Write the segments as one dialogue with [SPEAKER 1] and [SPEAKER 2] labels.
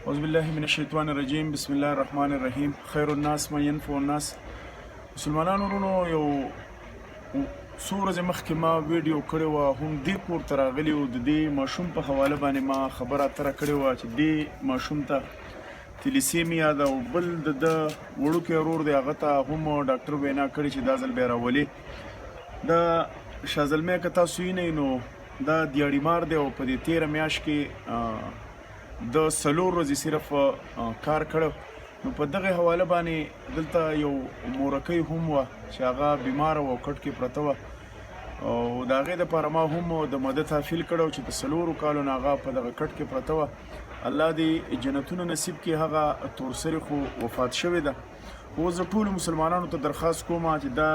[SPEAKER 1] اعوذ بالله من الشیطان الرجیم بسم الله الرحمن الرحیم خیر الناس من ينفع الناس. مسلمانانو ورونو یو څو ورځې مخکې ما ویډیو کړې وه، هم دې کور ته راغلي وو، د دې ماشوم په حواله باندې ما خبره اتره کړې وه چې دې ماشوم ته تلیسیمیا ده او بل د وړوکی ورور دی هغه ته هم ډاکټر وینا کړې چې دا ځل به یې راولي. دا شاه زلمی که تاسو وینئ نو دا دیاړي دی او په دې تېره میاشت کې د 4 ورځې صرف کار کړی. نو په دغه حواله باندې دلته یو مورکۍ هم وه چې هغه بیماره وه او کټ کې پرته وه او د هغې دپاره ما هم د مدد حاصل کړی چې د 4 کالو نه هغه په دغه کټ کې پرته وه. الله دې جنتونه نصیب کړي. هغه تورسرې خو وفات شوې ده. اوس زه ټولو مسلمانانو ته درخواست کوم چې دا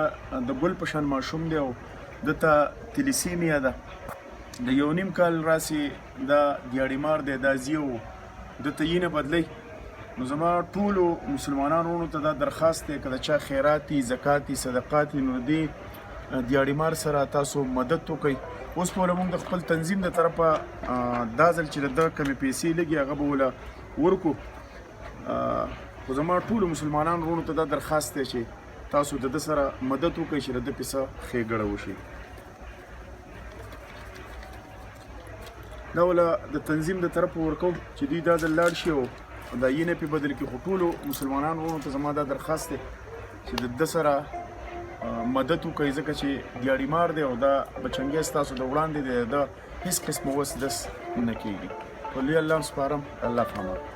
[SPEAKER 1] د ګل په شان ماشوم دی او دته تلیسیمیا ده، د 1.5 کال راسي دا دیاړي دی، دا زیو دته یې نه بدلی. نو زما ټولو مسلمانانو ورونو ته دا درخواست دی که د چا خیراتي زکاتي صدقاتي نو دې دیاړي سره تاسو مدد وکړئ. اوس په موږ د خپل تنظیم د طرفه دا ځل چې د کمې پیسې لګي هغه به وله ورکو. خو زما ټولو مسلمانانو ورونو ته دا درخواست دی چې تاسو د ده سره مدد وکړئ چې د ده پیسه ښېګړه وشي. دا وله د تنظیم د طرفه ورکوم چې دوی دا ځل لاړ شي او دا یې نه پې بدل کړي. خو ټولو مسلمانانو ورونو ته زما دا درخواست دی چې د ده سره مدد وکړئ ځکه چې دیاړي دی او دا بچنګی ستاسو د وړاندې دی، د هېڅ قسمه وس دس نه کېږي. په لوی الله سپارم. الله پامان.